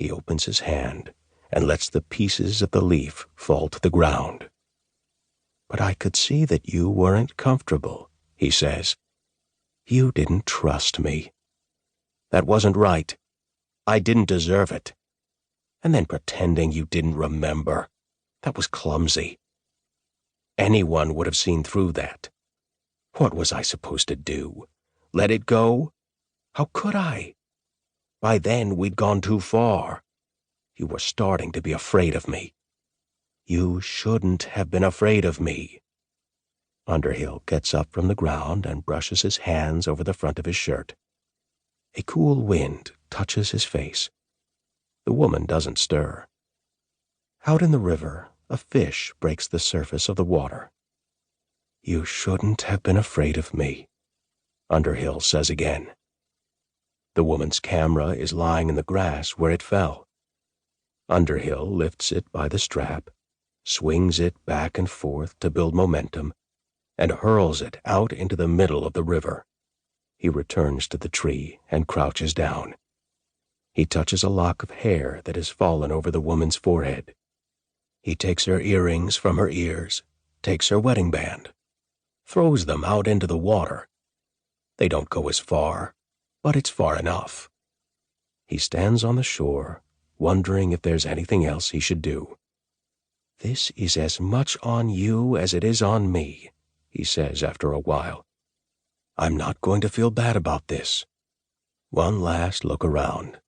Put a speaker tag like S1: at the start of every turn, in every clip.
S1: He opens his hand and lets the pieces of the leaf fall to the ground. "But I could see that you weren't comfortable," he says. "You didn't trust me. That wasn't right. I didn't deserve it. And then pretending you didn't remember. That was clumsy. Anyone would have seen through that. What was I supposed to do? Let it go? How could I? By then we'd gone too far. You were starting to be afraid of me. You shouldn't have been afraid of me." Underhill gets up from the ground and brushes his hands over the front of his shirt. A cool wind touches his face. The woman doesn't stir. Out in the river, a fish breaks the surface of the water. "You shouldn't have been afraid of me," Underhill says again. The woman's camera is lying in the grass where it fell. Underhill lifts it by the strap, swings it back and forth to build momentum, and hurls it out into the middle of the river. He returns to the tree and crouches down. He touches a lock of hair that has fallen over the woman's forehead. He takes her earrings from her ears, takes her wedding band, throws them out into the water. They don't go as far, but it's far enough. He stands on the shore, wondering if there's anything else he should do. "This is as much on you as it is on me," he says after a while. "I'm not going to feel bad about this." One last look around.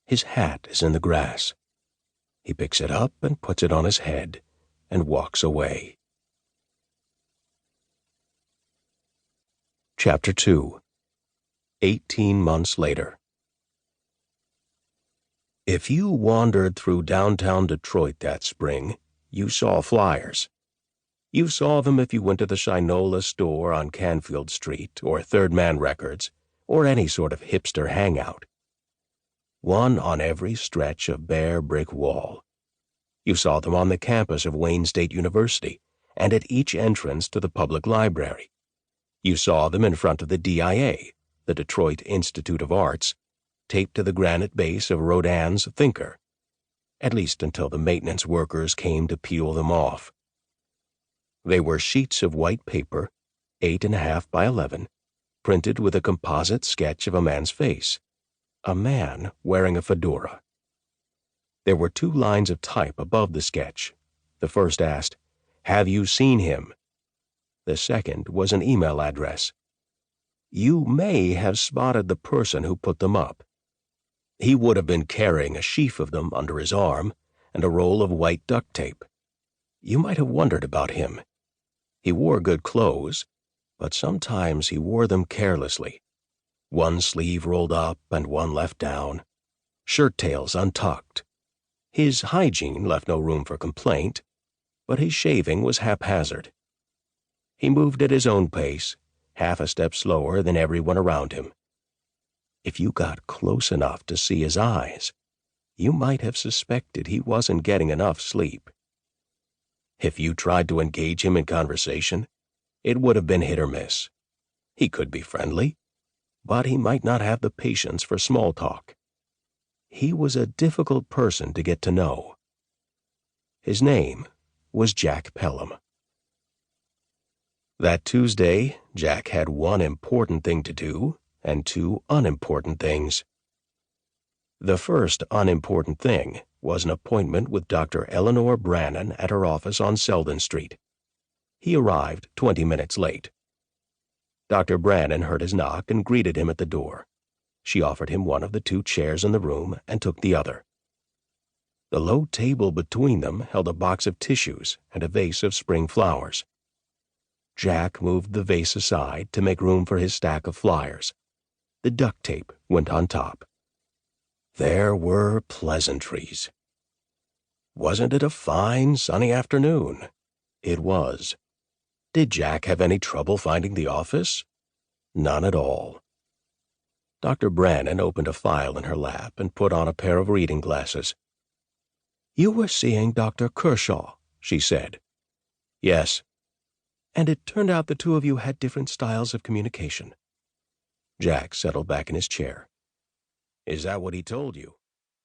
S1: His hat is in the grass. He picks it up and puts it on his head and walks away. Chapter 2. 18 months later. If you wandered through downtown Detroit that spring, you saw flyers. You saw them if you went to the Shinola store on Canfield Street or Third Man Records or any sort of hipster hangout. One on every stretch of bare brick wall. You saw them on the campus of Wayne State University and at each entrance to the public library. You saw them in front of the DIA, the Detroit Institute of Arts, taped to the granite base of Rodin's Thinker, at least until the maintenance workers came to peel them off. They were sheets of white paper, 8.5 by 11, printed with a composite sketch of a man's face, a man wearing a fedora. There were 2 lines of type above the sketch. The first asked, "Have you seen him?" The second was an email address. You may have spotted the person who put them up. He would have been carrying a sheaf of them under his arm and a roll of white duct tape. You might have wondered about him. He wore good clothes, but sometimes he wore them carelessly. One sleeve rolled up and one left down, shirt tails untucked. His hygiene left no room for complaint, but his shaving was haphazard. He moved at his own pace, half a step slower than everyone around him. If you got close enough to see his eyes, you might have suspected he wasn't getting enough sleep. If you tried to engage him in conversation, it would have been hit or miss. He could be friendly, but he might not have the patience for small talk. He was a difficult person to get to know. His name was Jack Pellum. That Tuesday, Jack had one important thing to do and 2 unimportant things. The first unimportant thing was an appointment with Dr. Eleanor Brannan at her office on Selden Street. He arrived 20 minutes late. Dr. Brannan heard his knock and greeted him at the door. She offered him one of the 2 chairs in the room and took the other. The low table between them held a box of tissues and a vase of spring flowers. Jack moved the vase aside to make room for his stack of flyers. The duct tape went on top. There were pleasantries. Wasn't it a fine, sunny afternoon? It was. Did Jack have any trouble finding the office? None at all. Dr. Brannan opened a file in her lap and put on a pair of reading glasses. "You were seeing Dr. Kershaw," she said. "Yes." "And it turned out the 2 of you had different styles of communication." Jack settled back in his chair. "Is that what he told you?"